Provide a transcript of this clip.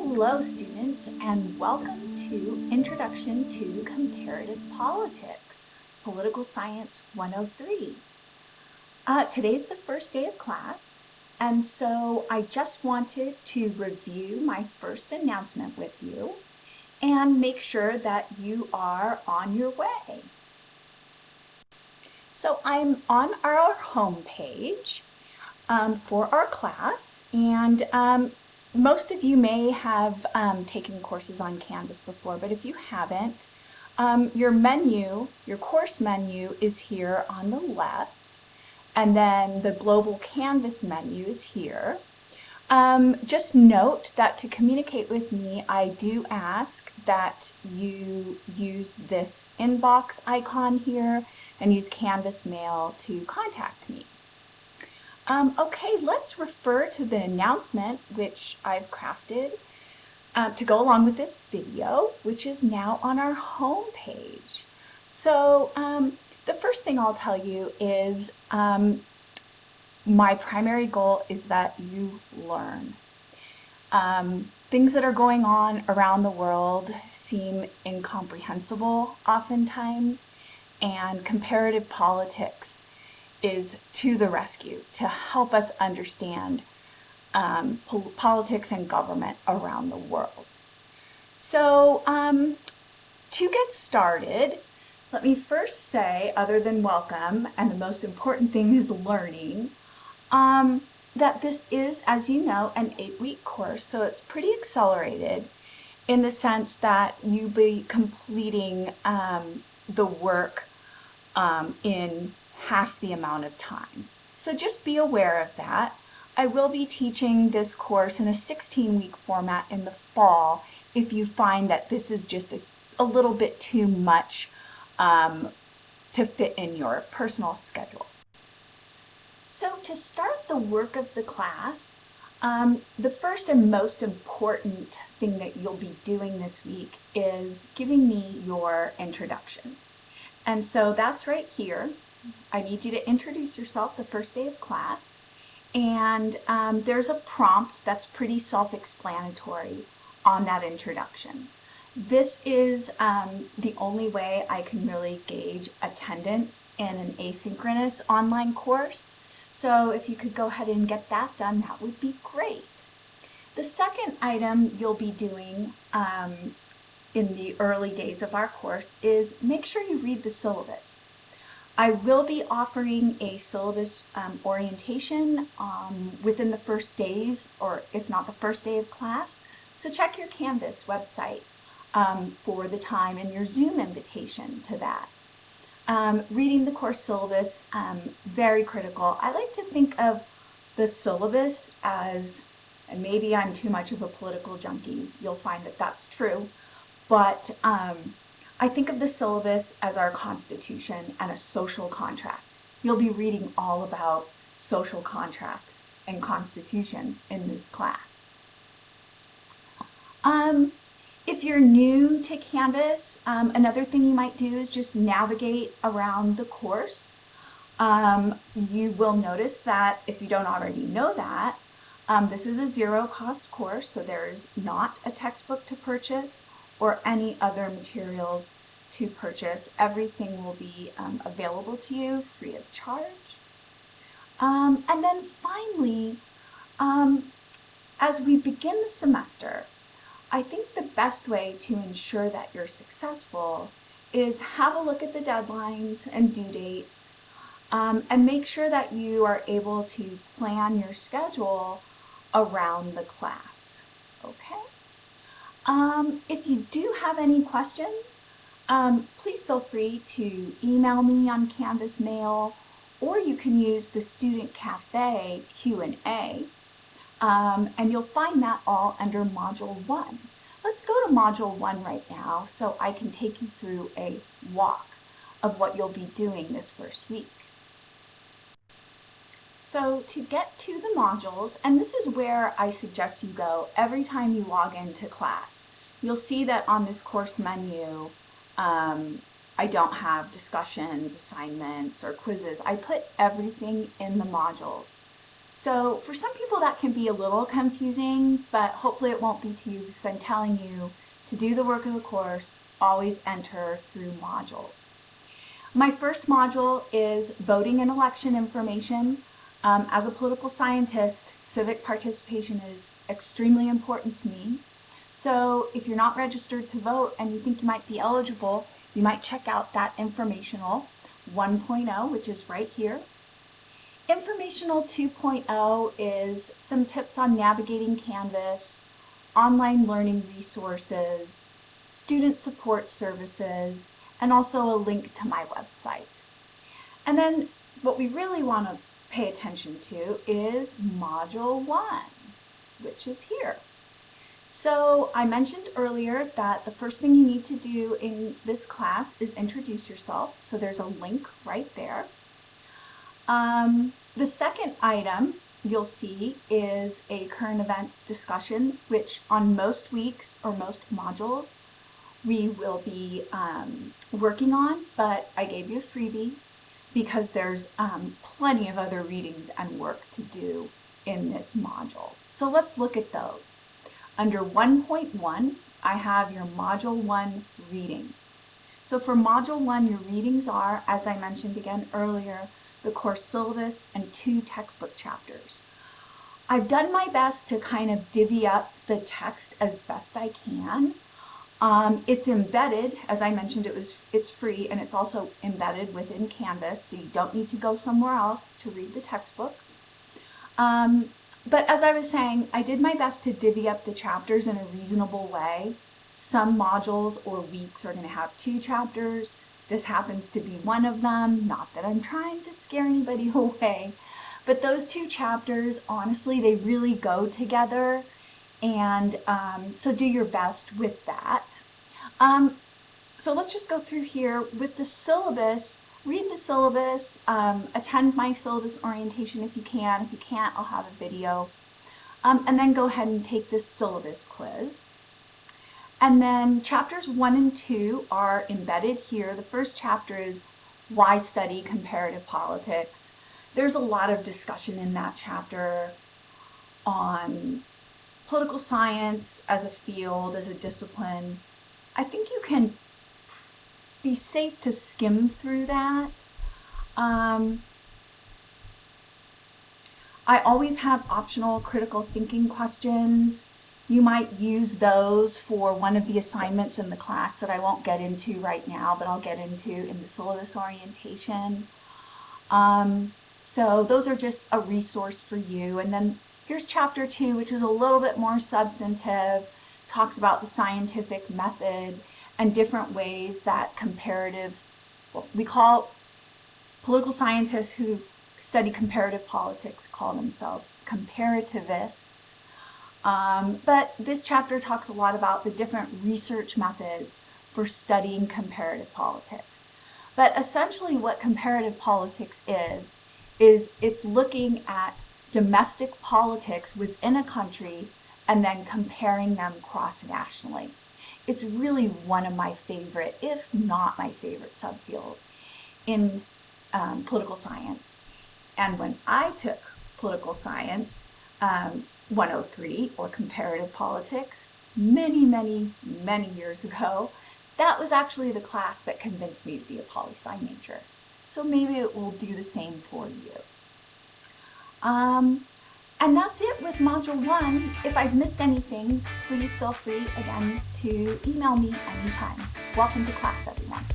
Hello students and welcome to Introduction to Comparative Politics, Political Science 103. Today's the first day of class, and so I just wanted to review my first announcement with you and make sure that you are on your way. So I'm on our home page for our class, and most of you may have taken courses on Canvas before, but if you haven't, your course menu is here on the left, and then the global Canvas menu is here. Just note that to communicate with me, I do ask that you use this inbox icon here and use Canvas Mail to contact me. Okay, let's refer to the announcement which I've crafted to go along with this video, which is now on our home page. So the first thing I'll tell you is my primary goal is that you learn. Things that are going on around the world seem incomprehensible oftentimes, and comparative politics is to the rescue to help us understand politics and government around the world. So to get started, let me first say, other than welcome, and the most important thing is learning, that this is, as you know, an 8-week course, so it's pretty accelerated in the sense that you'll be completing the work in half the amount of time. So just be aware of that. I will be teaching this course in a 16-week format in the fall if you find that this is just a little bit too much to fit in your personal schedule. So to start the work of the class, the first and most important thing that you'll be doing this week is giving me your introduction. And so that's right here. I need you to introduce yourself the first day of class, and there's a prompt that's pretty self-explanatory on that introduction. This is the only way I can really gauge attendance in an asynchronous online course. So if you could go ahead and get that done, that would be great. The second item you'll be doing in the early days of our course is make sure you read the syllabus. I will be offering a syllabus orientation within the first days, or if not the first day of class. So check your Canvas website for the time and your Zoom invitation to that. Reading the course syllabus, very critical. I like to think of the syllabus as, and maybe I'm too much of a political junkie, you'll find that that's true, but I think of the syllabus as our Constitution and a social contract. You'll be reading all about social contracts and constitutions in this class. If you're new to Canvas, another thing you might do is just navigate around the course. You will notice that, if you don't already know that, this is a zero-cost course, so there's not a textbook to purchase or any other materials to purchase. Everything will be available to you free of charge. And then finally, as we begin the semester, I think the best way to ensure that you're successful is have a look at the deadlines and due dates, and make sure that you are able to plan your schedule around the class, okay? If you do have any questions, please feel free to email me on Canvas Mail, or you can use the Student Cafe Q&A, and you'll find that all under Module 1. Let's go to Module 1 right now so I can take you through a walk of what you'll be doing this first week. So to get to the modules, and this is where I suggest you go every time you log into class, you'll see that on this course menu, I don't have discussions, assignments, or quizzes. I put everything in the modules. So for some people that can be a little confusing, but hopefully it won't be to you because I'm telling you to do the work of the course, always enter through modules. My first module is voting and election information. As a political scientist, civic participation is extremely important to me. So if you're not registered to vote and you think you might be eligible, you might check out that informational 1.0, which is right here. Informational 2.0 is some tips on navigating Canvas, online learning resources, student support services, and also a link to my website. And then what we really want to pay attention to is Module 1, which is here. So I mentioned earlier that the first thing you need to do in this class is introduce yourself. So there's a link right there. The second item you'll see is a current events discussion, which on most weeks or most modules we will be working on, but I gave you a freebie because there's plenty of other readings and work to do in this module. So let's look at those. Under 1.1, I have your Module 1 readings. So for Module 1, your readings are, as I mentioned again earlier, the course syllabus and 2 textbook chapters. I've done my best to kind of divvy up the text as best I can. It's embedded, as I mentioned, it's free, and it's also embedded within Canvas, so you don't need to go somewhere else to read the textbook. But as I was saying, I did my best to divvy up the chapters in a reasonable way. Some modules or weeks are going to have 2 chapters. This happens to be one of them. Not that I'm trying to scare anybody away, but those 2 chapters, honestly, they really go together. And so do your best with that. So let's just go through here with the syllabus. Read the syllabus, attend my syllabus orientation if you can. If you can't, I'll have a video. And then go ahead and take this syllabus quiz. And then chapters 1 and 2 are embedded here. The first chapter is Why Study Comparative Politics. There's a lot of discussion in that chapter on political science as a field, as a discipline. I think you can be safe to skim through that. I always have optional critical thinking questions. You might use those for one of the assignments in the class that I won't get into right now, but I'll get into in the syllabus orientation. So those are just a resource for you. And then here's chapter 2, which is a little bit more substantive, talks about the scientific method and different ways that we call political scientists who study comparative politics call themselves comparativists. But this chapter talks a lot about the different research methods for studying comparative politics. But essentially what comparative politics is it's looking at domestic politics within a country and then comparing them cross-nationally. It's really one of my favorite, if not my favorite subfield in political science. And when I took political science 103 or comparative politics many, many, many years ago, that was actually the class that convinced me to be a poli-sci major. So maybe it will do the same for you. And that's it with Module 1. If I've missed anything, please feel free again to email me anytime. Welcome to class, everyone.